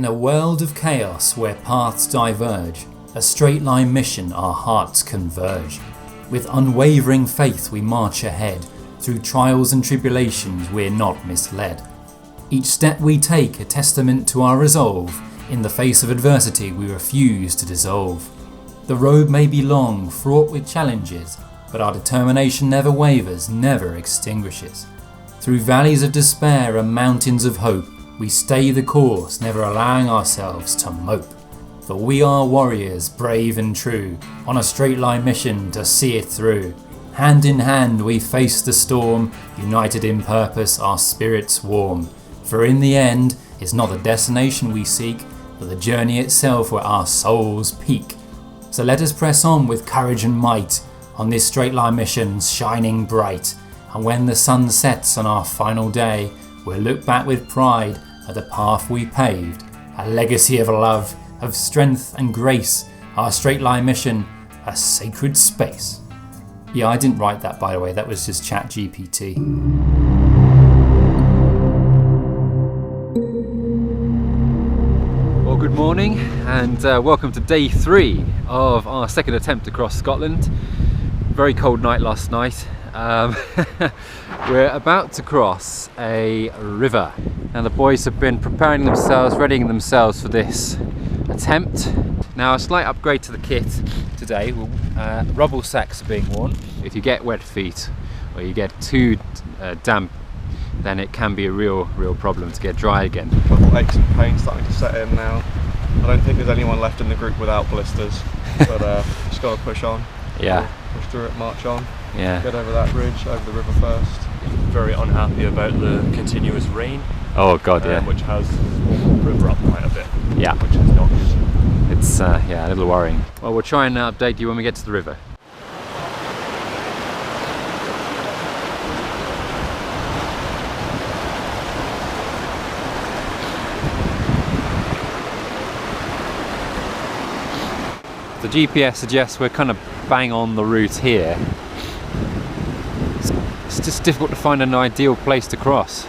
a world of chaos where paths diverge, a straight line mission our hearts converge. With unwavering faith we march ahead, through trials and tribulations we're not misled. Each step we take a testament to our resolve, in the face of adversity we refuse to dissolve. The road may be long, fraught with challenges, but our determination never wavers, never extinguishes. Through valleys of despair and mountains of hope, we stay the course, never allowing ourselves to mope. For we are warriors, brave and true, on a straight line mission to see it through. Hand in hand we face the storm, united in purpose, our spirits warm. For in the end, it's not the destination we seek, but the journey itself where our souls peak. So let us press on with courage and might, on this straight line mission shining bright. And when the sun sets on our final day, we'll look back with pride at the path we paved, a legacy of love, of strength and grace, our straight line mission, a sacred space. Yeah, I didn't write that, by the way, that was just ChatGPT. Well, good morning and welcome to day 3 of our second attempt across Scotland. Very cold night last night. We're about to cross a river and the boys have been preparing themselves, readying themselves for this attempt. Now, a slight upgrade to the kit today. Rubble sacks are being worn. If you get wet feet or you get too damp, then it can be a real problem to get dry again. I've got aches and pains starting to set in now. I don't think there's anyone left in the group without blisters, but just gotta push on. Yeah. Push through it, march on. Yeah. Get over that bridge, over the river first. Very unhappy about the continuous rain. Oh god, yeah. Which has swollen the river up quite a bit. Yeah. Which is not good. It's yeah, a little worrying. Well, we'll try and update you when we get to the river. The GPS suggests we're kind of bang on the route here. It's just difficult to find an ideal place to cross.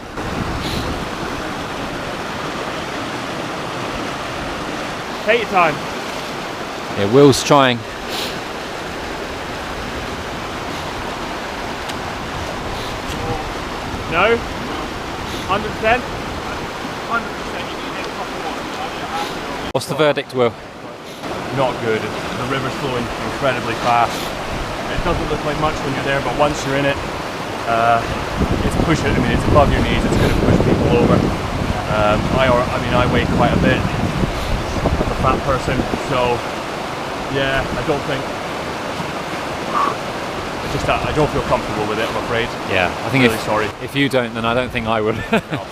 Take your time. Yeah, Will's trying. No? 100%? 100% you need a couple more. What's the verdict, Will? Not good. The river's flowing incredibly fast. It doesn't look like much when you're there, but once you're in it, it's pushing. I mean, it's above your knees. It's going to push people over. I weigh quite a bit as a fat person, so yeah, I don't think. It's just that I don't feel comfortable with it, I'm afraid. Yeah, I think really sorry. If you don't, then I don't think I would. No.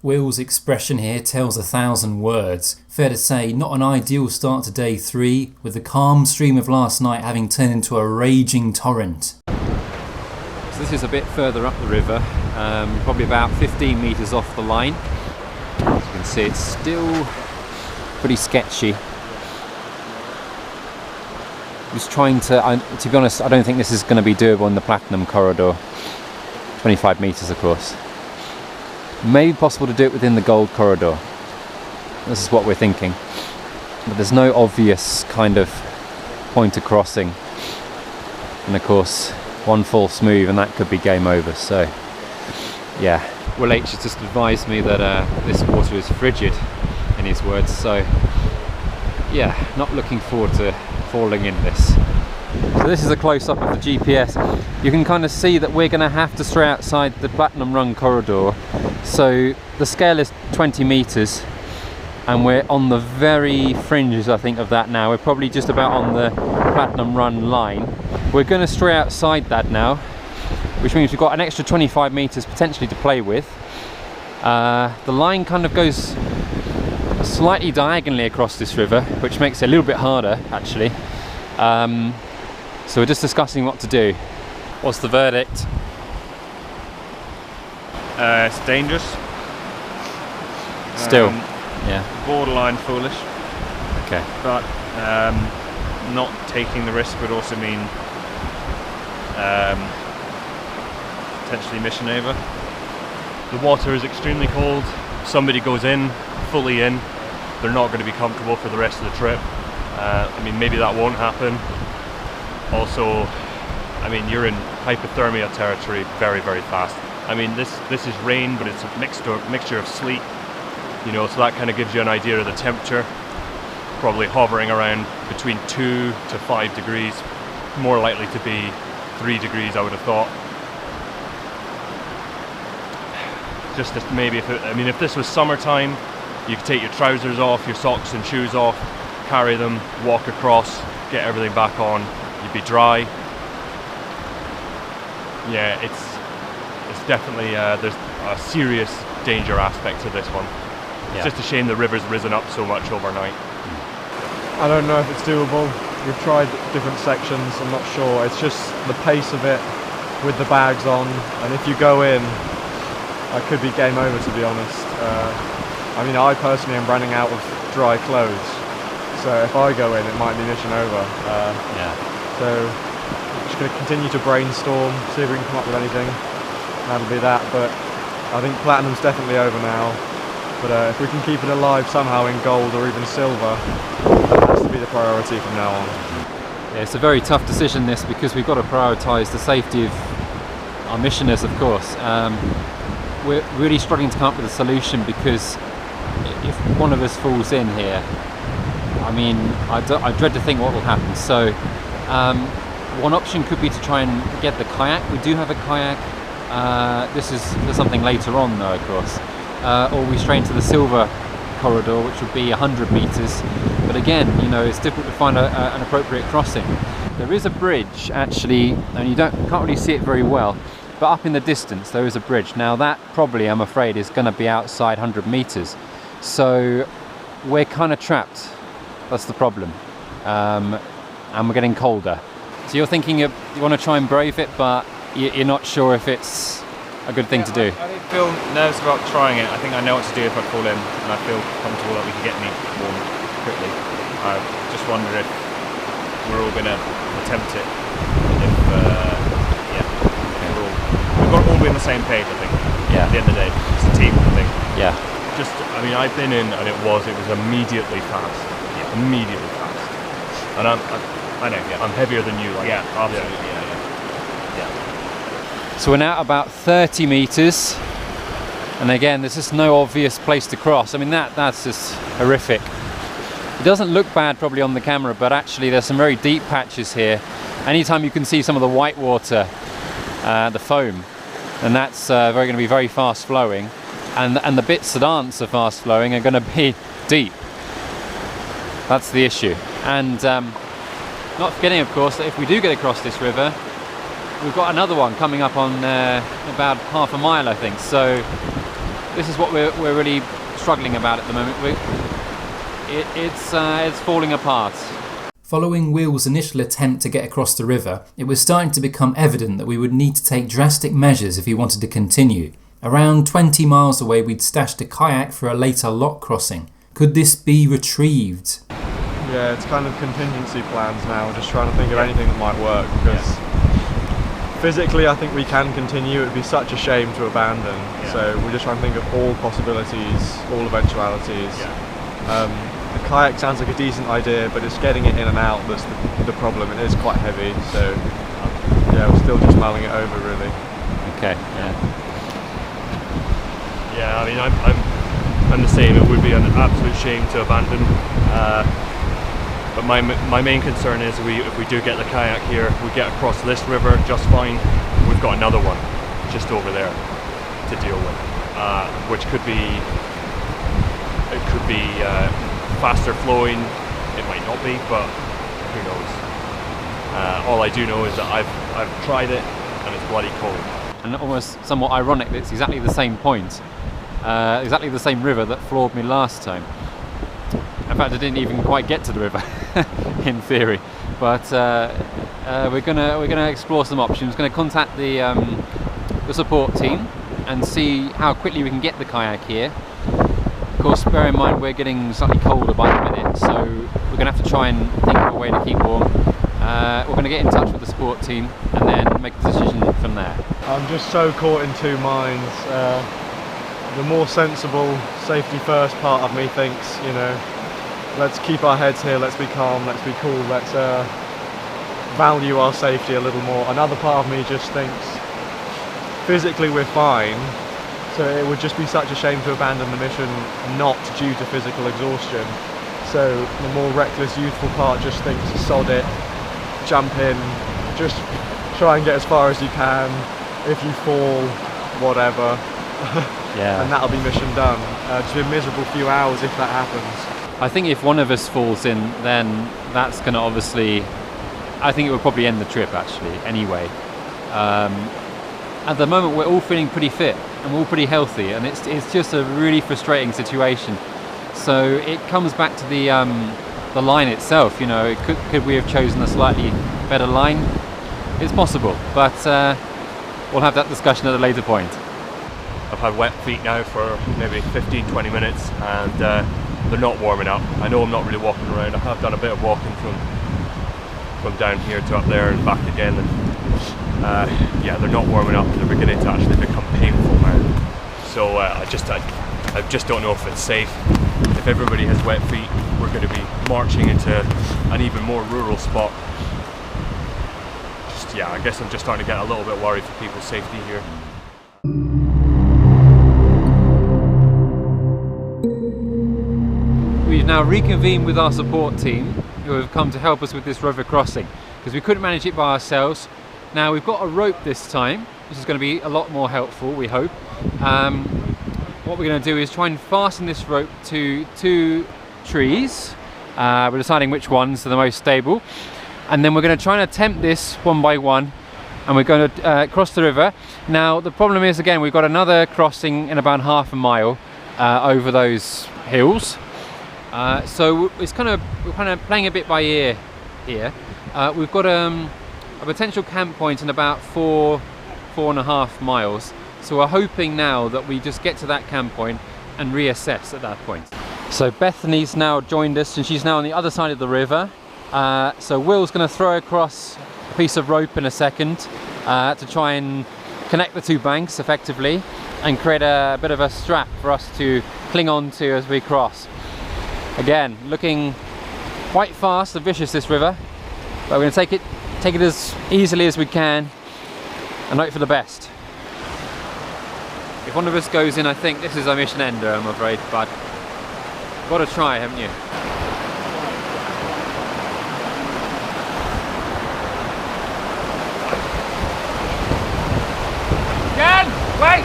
Will's expression here tells 1,000 words. Fair to say, not an ideal start to day 3, with the calm stream of last night having turned into a raging torrent. So this is a bit further up the river, probably about 15 metres off the line. As you can see, it's still pretty sketchy. Just trying to be honest, I don't think this is going to be doable in the Platinum Corridor. 25 metres, of course. Maybe possible to do it within the Gold Corridor. This is what we're thinking. But there's no obvious kind of point of crossing. And of course, one false move and that could be game over. So, yeah. Will H has just advised me that this water is frigid, in his words. So, yeah, not looking forward to falling in this. So this is a close-up of the GPS. You can kind of see that we're going to have to stray outside the Platinum Run corridor. So the scale is 20 metres and we're on the very fringes, I think, of that now. We're probably just about on the Platinum Run line. We're going to stray outside that now, which means we've got an extra 25 metres potentially to play with. The line kind of goes slightly diagonally across this river, which makes it a little bit harder, actually. So we're just discussing what to do. What's the verdict? It's dangerous. Still, yeah. Borderline foolish. Okay. But not taking the risk would also mean potentially mission over. The water is extremely cold. Somebody goes in, fully in, they're not going to be comfortable for the rest of the trip. I mean, maybe that won't happen. Also, I mean, you're in hypothermia territory very, very fast. I mean, this is rain, but it's a mixture of sleet, you know, so that kind of gives you an idea of the temperature. Probably hovering around between 2 to 5 degrees, more likely to be 3 degrees, I would have thought. Just to maybe, if this was summertime, you could take your trousers off, your socks and shoes off, carry them, walk across, get everything back on, you'd be dry. Yeah, it's definitely, there's a serious danger aspect to this one. It's just a shame the river's risen up so much overnight. I don't know if it's doable. We've tried different sections, I'm not sure. It's just the pace of it with the bags on, and if you go in, I could be game over, to be honest. I mean, I personally am running out of dry clothes, so if I go in, it might be mission over. So I'm just going to continue to brainstorm, see if we can come up with anything. That'll be that, but I think platinum's definitely over now. But if we can keep it alive somehow in gold or even silver, that has to be the priority from now on. Yeah, it's a very tough decision this, because we've got to prioritise the safety of our missioners, of course. We're really struggling to come up with a solution, because if one of us falls in here, I mean, I dread to think what will happen. So one option could be to try and get the kayak. We do have a kayak. This is for something later on though, of course. Or we stray into the silver corridor, which would be 100 meters. But again, you know, it's difficult to find an appropriate crossing. There is a bridge actually, and you can't really see it very well, but up in the distance there is a bridge. Now that probably, I'm afraid, is going to be outside 100 meters. So we're kind of trapped. That's the problem. And we're getting colder. So you're thinking you want to try and brave it, but you're not sure if it's a good thing to do. I don't feel nervous about trying it. I think I know what to do if I fall in, and I feel comfortable that we can get me warm quickly. I just wonder if we're all going to attempt it. If we've got to all be on the same page, I think. Yeah. At the end of the day, it's a team thing. Yeah. Just, I mean, I've been in and it was immediately fast. Yeah. Immediately fast. And I know, I'm heavier than you. Like, yeah, absolutely. Yeah. So we're now about 30 meters, and again, there's just no obvious place to cross. I mean, that's just horrific. It doesn't look bad probably on the camera, but actually there's some very deep patches here. Anytime you can see some of the white water, the foam, and that's going to be very fast flowing, and the bits that aren't so fast flowing are going to be deep. That's the issue. And not forgetting, of course, that if we do get across this river, we've got another one coming up on about half a mile, I think. So this is what we're really struggling about at the moment. It's falling apart. Following Will's initial attempt to get across the river, it was starting to become evident that we would need to take drastic measures if he wanted to continue. Around 20 miles away, we'd stashed a kayak for a later lock crossing. Could this be retrieved? Yeah, it's kind of contingency plans now, just trying to think of anything that might work, because physically I think we can continue. It would be such a shame to abandon. So we're just trying to think of all possibilities, all eventualities. The kayak sounds like a decent idea, but it's getting it in and out that's the problem. It is quite heavy, so yeah, we're still just mulling it over really. Okay. Yeah, I mean, I'm the same. It would be an absolute shame to abandon. But my main concern is if we do get the kayak here, we get across this river just fine. We've got another one just over there to deal with, which could be faster flowing. It might not be, but who knows? All I do know is that I've tried it and it's bloody cold. And almost somewhat ironic that it's exactly the same point, exactly the same river that floored me last time. In fact, I didn't even quite get to the river, in theory. But we're gonna explore some options. We're gonna contact the support team and see how quickly we can get the kayak here. Of course, bear in mind we're getting slightly colder by the minute, so we're gonna have to try and think of a way to keep warm. We're gonna get in touch with the support team and then make a decision from there. I'm just so caught in two minds. the more sensible, safety first part of me thinks, you know, let's keep our heads here, let's be calm, let's be cool, let's value our safety a little more. Another part of me just thinks physically we're fine, so it would just be such a shame to abandon the mission not due to physical exhaustion. So the more reckless, youthful part just thinks sod it, jump in, just try and get as far as you can. If you fall, whatever. Yeah. And that'll be mission done. Just be a miserable few hours if that happens. I think if one of us falls in, then that's going to obviously, I think it would probably end the trip actually, anyway. At the moment we're all feeling pretty fit and we're all pretty healthy, and it's just a really frustrating situation. So it comes back to the line itself, you know, could we have chosen a slightly better line? It's possible, but we'll have that discussion at a later point. I've had wet feet now for maybe 15-20 minutes, and they're not warming up. I know I'm not really walking around. I have done a bit of walking from down here to up there and back again, and yeah, they're not warming up. They're beginning to actually become painful now. So I just don't know if it's safe. If everybody has wet feet, we're going to be marching into an even more rural spot. Yeah, I guess I'm just starting to get a little bit worried for people's safety here. We've now reconvened with our support team who have come to help us with this river crossing because we couldn't manage it by ourselves. Now we've got a rope this time, which is going to be a lot more helpful, we hope. What we're going to do is try and fasten this rope to 2 trees. We're deciding which ones are the most stable. And then we're going to try and attempt this one by one, and we're going to cross the river. Now the problem is, again, we've got another crossing in about half a mile over those hills. So we're kind of playing a bit by ear here. We've got a potential camp point in about 4.5 miles. So we're hoping now that we just get to that camp point and reassess at that point. So Bethany's now joined us, and she's now on the other side of the river. So Will's going to throw across a piece of rope in a second to try and connect the 2 banks effectively and create a bit of a strap for us to cling on to as we cross. Again, looking quite fast and vicious, this river, but we're going to take it as easily as we can and hope for the best. If one of us goes in, I think this is our mission ender, I'm afraid, but you've got to try, haven't you? Dan! Wait!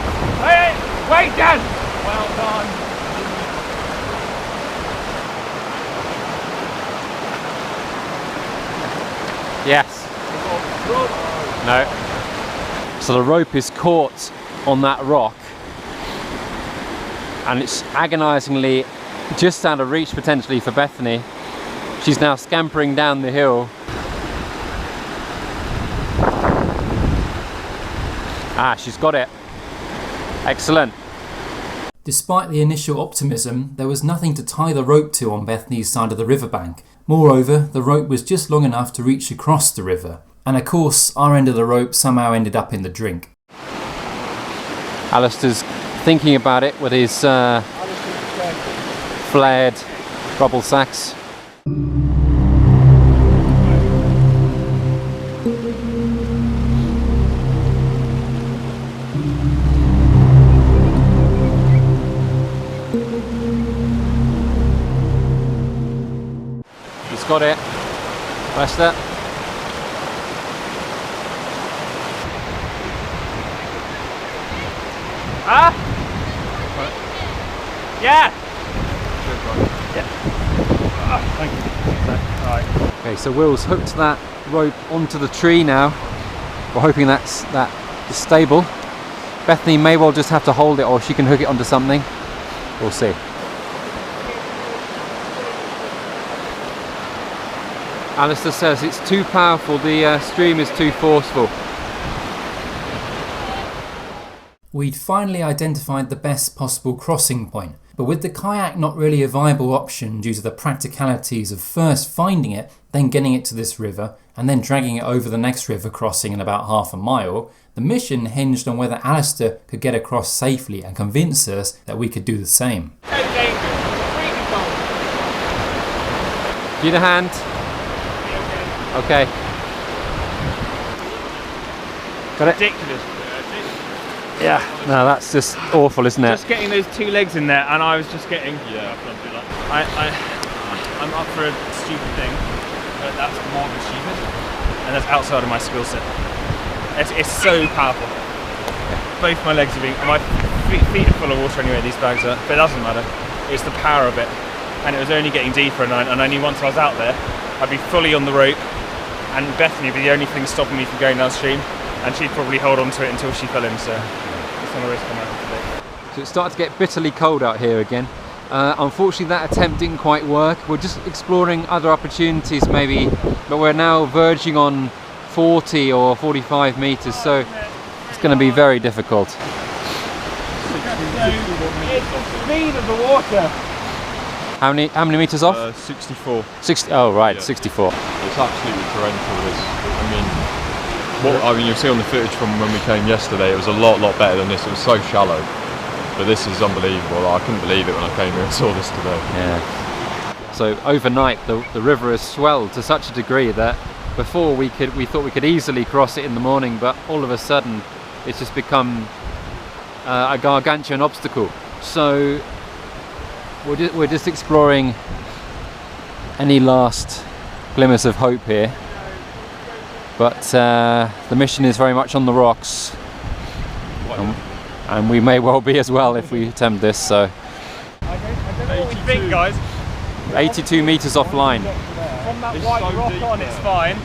Wait, Dan! Well done. Yes. No. So the rope is caught on that rock, and it's agonisingly just out of reach potentially for Bethany. She's now scampering down the hill. She's got it. Excellent. Despite the initial optimism, there was nothing to tie the rope to on Bethany's side of the riverbank. Moreover, the rope was just long enough to reach across the river. And of course, our end of the rope somehow ended up in the drink. Alistair's thinking about it with his flared rubble sacks. He's got it. Lester. Yeah! Thank you. Alright. Okay, so Will's hooked that rope onto the tree now. We're hoping that is stable. Bethany may well just have to hold it, or she can hook it onto something. We'll see. Alistair says it's too powerful, the stream is too forceful. We'd finally identified the best possible crossing point, but with the kayak not really a viable option due to the practicalities of first finding it, then getting it to this river, and then dragging it over the next river crossing in about half a mile, The mission hinged on whether Alistair could get across safely and convince us that we could do the same. Need a hand? Okay. Got it? Ridiculous. Yeah. No, that's just awful, isn't it? Just getting those 2 legs in there, and I was just getting. Yeah, I can't do that. I'm up for a stupid thing, but that's more than stupid, and that's outside of my skill set. It's so powerful. Both my legs are being. My feet are full of water anyway. These bags are, but it doesn't matter. It's the power of it, and it was only getting deeper, and I knew once I was out there, I'd be fully on the rope, and Bethany would be the only thing stopping me from going downstream, and she'd probably hold on to it until she fell in. So it's not a risk I'm having today. So it started to get bitterly cold out here again. Unfortunately, that attempt didn't quite work. We're just exploring other opportunities maybe, but we're now verging on 40 or 45 meters, so it's going to be very difficult. It's the speed of the water. How many meters off? 64. 60. Oh right, Yeah. 64. It's absolutely torrential. You'll see on the footage from when we came yesterday, it was a lot better than this. It was so shallow, but this is unbelievable. I couldn't believe it when I came here and saw this today. Yeah. So overnight, the river has swelled to such a degree that before we thought we could easily cross it in the morning, but all of a sudden, it's just become a gargantuan obstacle. So we're just exploring any last glimmers of hope here, but the mission is very much on the rocks, and we may well be as well if we attempt this. So I don't know what we think, guys. 82 meters offline. From that white rock on, it's fine.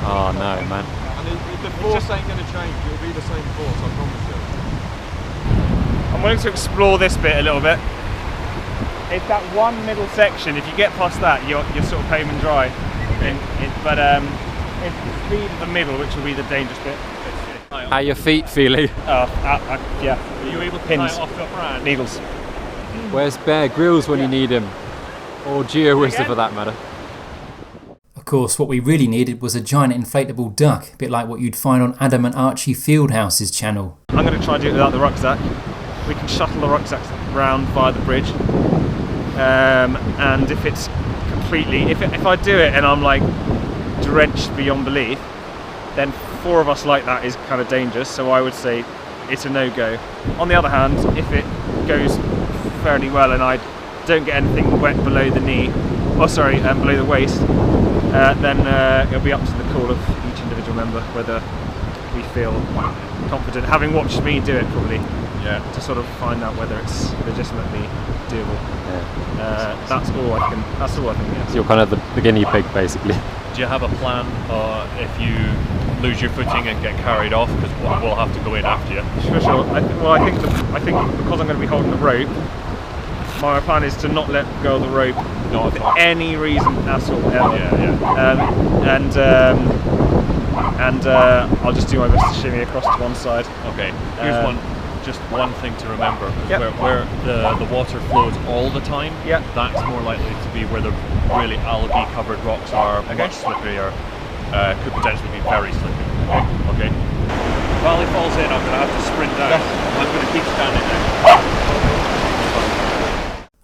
Oh no, man. And the force ain't going to change. It'll be the same force, I promise you. I'm willing to explore this bit a little bit. It's that one middle section. If you get past that, you're sort of home and dry. But it's the speed of the middle which will be the dangerous bit. How are your feet feeling? Yeah. Are you able to Pins. tie it off your brand? Needles. Where's Bear Grylls when you need him? Or Geo Wizard for that matter. Of course, what we really needed was a giant inflatable duck, a bit like what you'd find on Adam and Archie Fieldhouse's channel. I'm going to try and do it without the rucksack. We can shuttle the rucksacks round via the bridge. And if it's completely, if I do it and I'm like drenched beyond belief, then 4 of us like that is kind of dangerous. So I would say it's a no-go. On the other hand, if it goes fairly well and I don't get anything wet below the knee, below the waist, then it'll be up to the call of each individual member whether we feel confident, having watched me do it probably, to sort of find out whether it's legitimately doable. That's all I think. Yeah. So you're kind of the guinea pig, basically. Do you have a plan if you lose your footing and get carried off? Because we'll have to go in after you. For sure. I think because I'm going to be holding the rope, my plan is to not let go of the rope for any reason at all. And I'll just do my best to shimmy across to one side. Okay. Here's just one thing to remember. Where the water flows all the time, that's more likely to be where the really algae covered rocks are much slipperier, could potentially be very slippery. Okay. If Valley falls in, I'm going to have to sprint down. I'm going to keep standing there.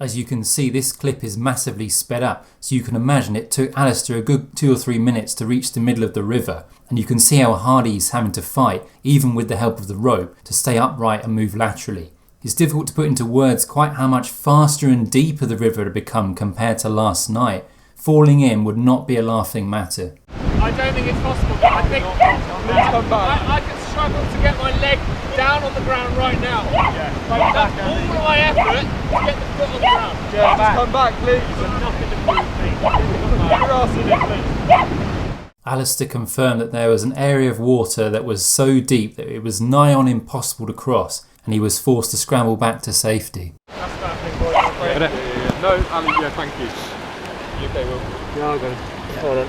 As you can see, this clip is massively sped up, so you can imagine it took Alistair a good 2 or 3 minutes to reach the middle of the river, and you can see how hard he's having to fight, even with the help of the rope, to stay upright and move laterally. It's difficult to put into words quite how much faster and deeper the river had become compared to last night. Falling in would not be a laughing matter. I don't think it's possible, but I think I can struggle to get my leg down on the ground right now. That's all my effort to get the foot on the ground. Just come back, please. Alistair confirmed that there was an area of water that was so deep that it was nigh on impossible to cross, and he was forced to scramble back to safety. No, Ali, thank you. You okay, Will? Yeah, I'll go. Hold on.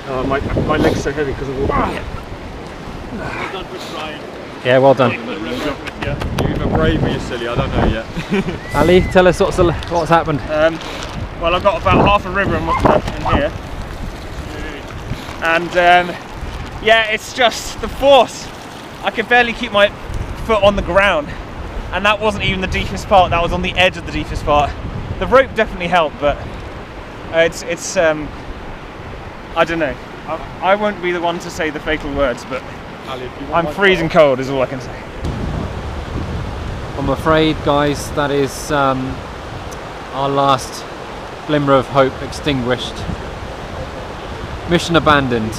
Oh, my leg's so heavy because of water. Well done for trying. Yeah, well done. You're either brave or you're silly, I don't know yet. Ali, tell us what's happened. Well, I've got about half a river in here. And Yeah, it's just the force. I could barely keep my foot on the ground, and that wasn't even the deepest part. That was on the edge of the deepest part. The rope definitely helped, but it's I don't know. I won't be the one to say the fatal words, but I'm freezing cold is all I can say. I'm afraid, guys, that is our last glimmer of hope extinguished. Mission abandoned.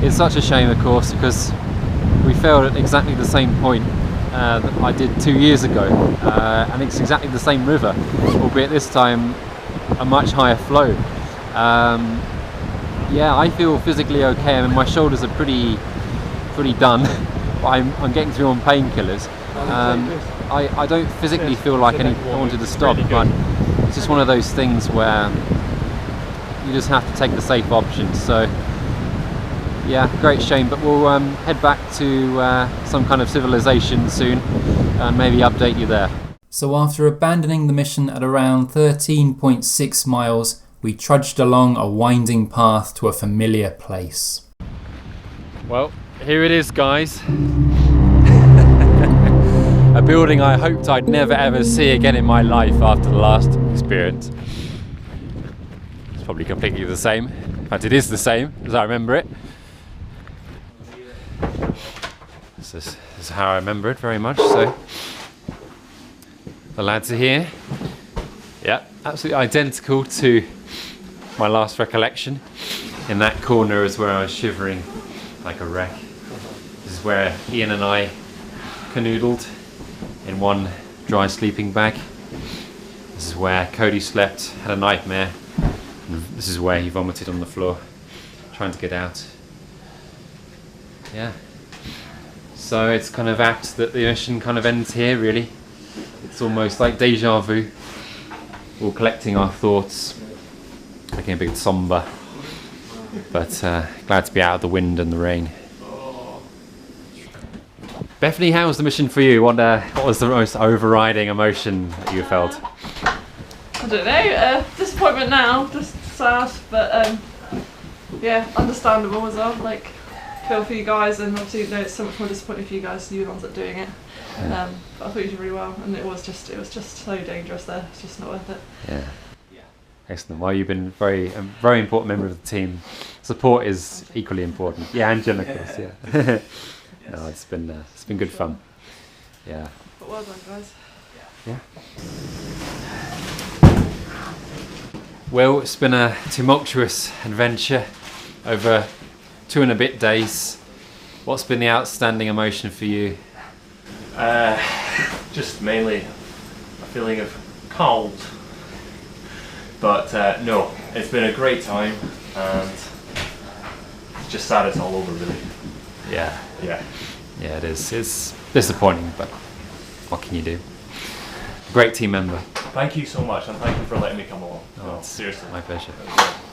It's such a shame, of course, because we failed at exactly the same point that I did 2 years ago, and it's exactly the same river, albeit this time a much higher flow. Yeah, I feel physically okay. I mean, my shoulders are pretty done, but I'm getting through on painkillers. I don't physically feel like I wanted to stop, but it's just one of those things where you just have to take the safe option. So yeah, great shame, but we'll head back to some kind of civilization soon and maybe update you there. So after abandoning the mission at around 13.6 miles, we trudged along a winding path to a familiar place. Well, here it is, guys. A building I hoped I'd never ever see again in my life after the last experience. It's probably completely the same. In fact, it is the same as I remember it. This is how I remember it very much. So the lads are here. Yeah, absolutely identical to my last recollection. In that corner is where I was shivering like a wreck. This is where Ian and I canoodled in one dry sleeping bag. This is where Cody slept, had a nightmare. And this is where he vomited on the floor, trying to get out. Yeah. So it's kind of apt that the mission kind of ends here, really. It's almost like deja vu. We're collecting our thoughts, looking a bit somber, but glad to be out of the wind and the rain. Bethany, how was the mission for you? What was the most overriding emotion that you felt? I don't know, disappointment now, just sad, but yeah, understandable as well. Like, feel for you guys, and obviously it's so much more disappointing for you guys, you the ones that are doing it. But I thought you did really well, and it was just so dangerous there. It's just not worth it. Yeah. Excellent. Well, you've been a very important member of the team. Support is equally important. Yeah, and Jen, of course. Yeah. No, it's been good fun. Yeah. But well done, guys. Yeah. Well, it's been a tumultuous adventure over 2 and a bit days. What's been the outstanding emotion for you? Just mainly a feeling of cold. But no, it's been a great time, and it's just sad it's all over, really. Yeah. Yeah. Yeah, it is. It's disappointing, but what can you do? Great team member. Thank you so much, and thank you for letting me come along. Oh, seriously. My pleasure.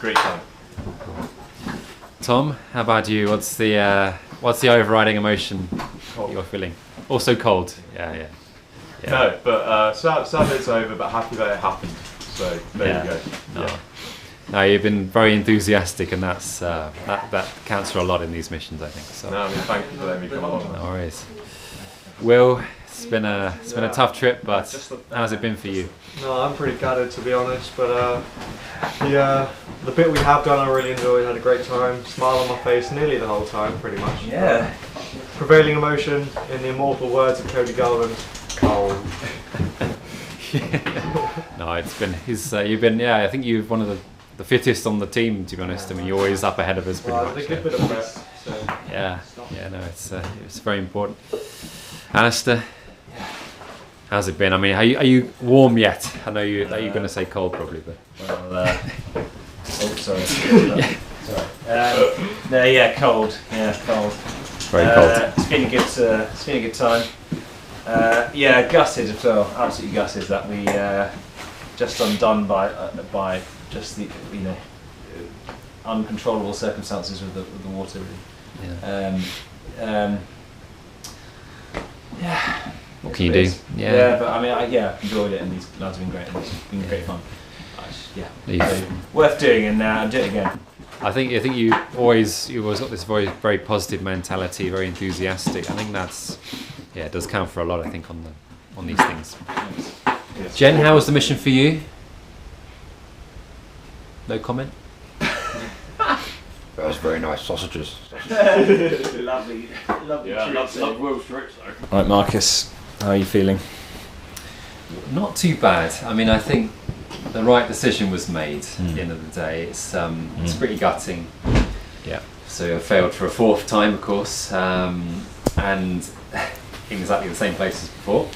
Great time. Tom, how about you? What's the overriding emotion you're feeling? Also cold. Yeah. No, but sad it's over, but happy that it happened. So there you go. No. No, you've been very enthusiastic, and that's that counts for a lot in these missions, I think. So. No, I mean, thank you for letting me come along. No worries. Will, it's been a tough trip, but how's it been for you? No, I'm pretty gutted, to be honest, but the bit we have done I really enjoyed, had a great time, smile on my face nearly the whole time, pretty much. Yeah. Prevailing emotion, in the immortal words of Cody Garland, cold. No, it's been you've been I think you've one of the fittest on the team, to be honest. I mean, you're always up ahead of us pretty much. It's a good bit of prep, so. Yeah, no, it's very important. Alistair, how's it been? I mean, are you warm yet? I know you're going to say cold probably, but. Well, sorry. Cold. Yeah, cold. Very cold. It's been a good time. Gutted as well. Absolutely gutted that we just undone by just the uncontrollable circumstances with the water. Really. What can you do? But I mean, I've enjoyed it, and these lads have been great. And it's been great fun. So worth doing, and I'm doing it again. I think you always got this very very positive mentality, very enthusiastic. I think that's it does count for a lot. I think on these things. Yes. Jen, how was the mission for you? No comment. That was very nice sausages. Lovely. Yeah, love Will's tricks though. Right, Marcus, how are you feeling? Not too bad. I mean, I think the right decision was made at the end of the day. It's pretty gutting. Yeah. So I failed for a fourth time, of course, and in exactly the same place as before.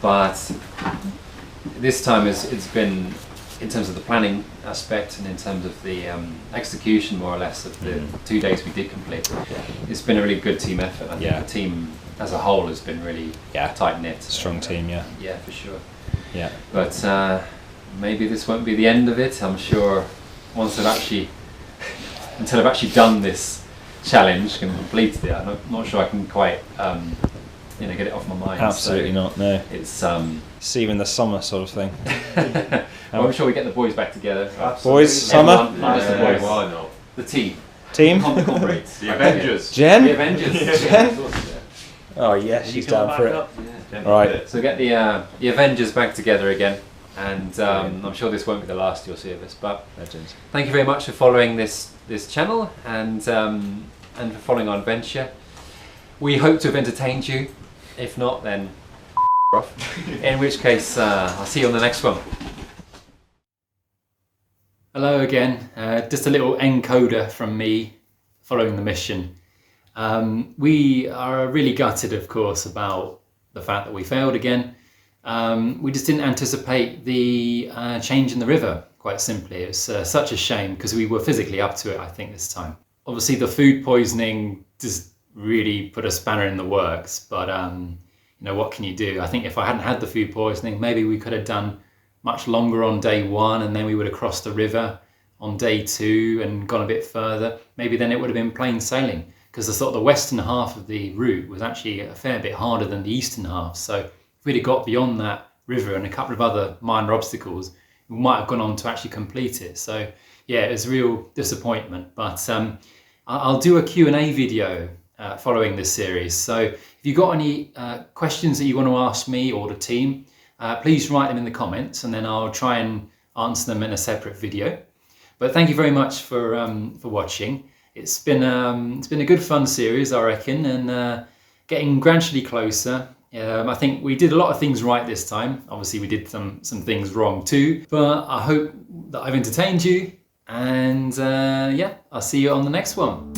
But this time it's been, in terms of the planning aspect and in terms of the execution, more or less, of the 2 days we did complete, it's been a really good team effort. I think the team as a whole has been really tight-knit. Strong team, yeah. Yeah, for sure. Yeah. But maybe this won't be the end of it. I'm sure once until I've actually done this challenge and completed it, I'm not sure I can quite get it off my mind. Absolutely not, no. It's See you in the summer sort of thing. well, I'm sure we get the boys back together. Boys, summer? Everyone, not just the boys. Why not? The team. Team? The comrades. The Avengers. Jen? The Avengers. Jen? Oh yeah, she's down for it. Right. So get the Avengers back together again, and I'm sure this won't be the last you'll see of us. But Legends. thank you very much for following this channel and for following our adventure. We hope to have entertained you. If not, then off. In which case, I'll see you on the next one. Hello again. Just a little encoder from me following the mission. We are really gutted, of course, about the fact that we failed again. We just didn't anticipate the change in the river, quite simply. It was such a shame because we were physically up to it, I think, this time. Obviously, the food poisoning just really put a spanner in the works, but what can you do? I think if I hadn't had the food poisoning, maybe we could have done much longer on day one, and then we would have crossed the river on day two and gone a bit further. Maybe then it would have been plain sailing, because the sort of the western half of the route was actually a fair bit harder than the eastern half. So if we'd have got beyond that river and a couple of other minor obstacles, we might have gone on to actually complete it. So yeah, it was a real disappointment, but I'll do a Q&A video following this series. So if you've got any questions that you want to ask me or the team, please write them in the comments, and then I'll try and answer them in a separate video. But thank you very much for watching. It's been a good fun series, I reckon, and getting gradually closer. I think we did a lot of things right this time. Obviously we did some things wrong too, but I hope that I've entertained you, and I'll see you on the next one.